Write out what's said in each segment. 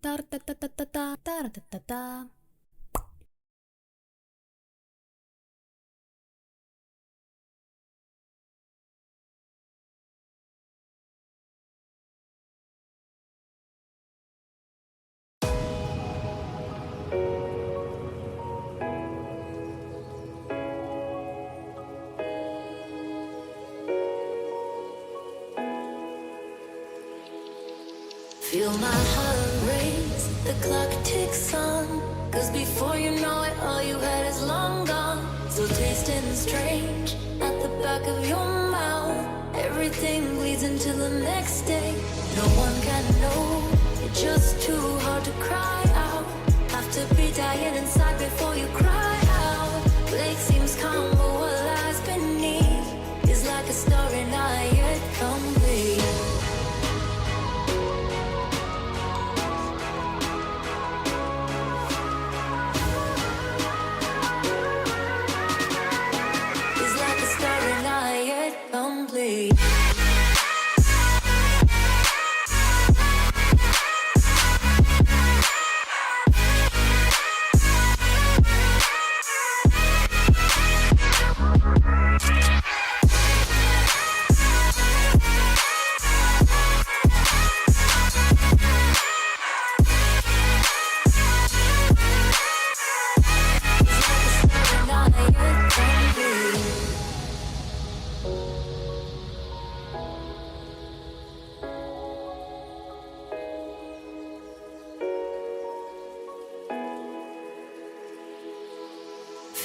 Та-ра-та-та-та-та-та, та-ра-та-та-та. Feel my heart race, the clock ticks on. Cause before you know it, all you had is long gone. So tasting strange at the back of your mouth. Everything bleeds into the next day. No one can know, it's just too hard to cry out. Have to be dying inside before you cry out. Lake seems calm, but what lies beneath is like a story not yet complete.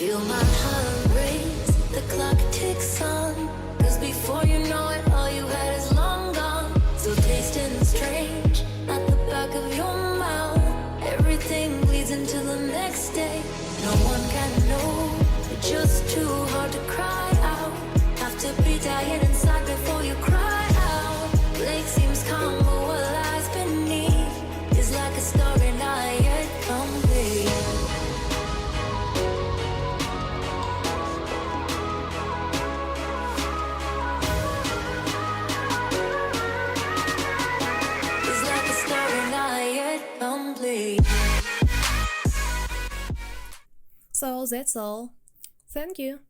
Feel my heart race, the clock ticks on. Cause before you know it, all you had is long gone. So tasting strange at the back of your mouth. Everything bleeds into the next day. No one can know, it's just too hard to cry out. Have to be dying inside before you cry out. Lake seems calm, but what lies beneath is like a story not yet complete. So that's all. Thank you.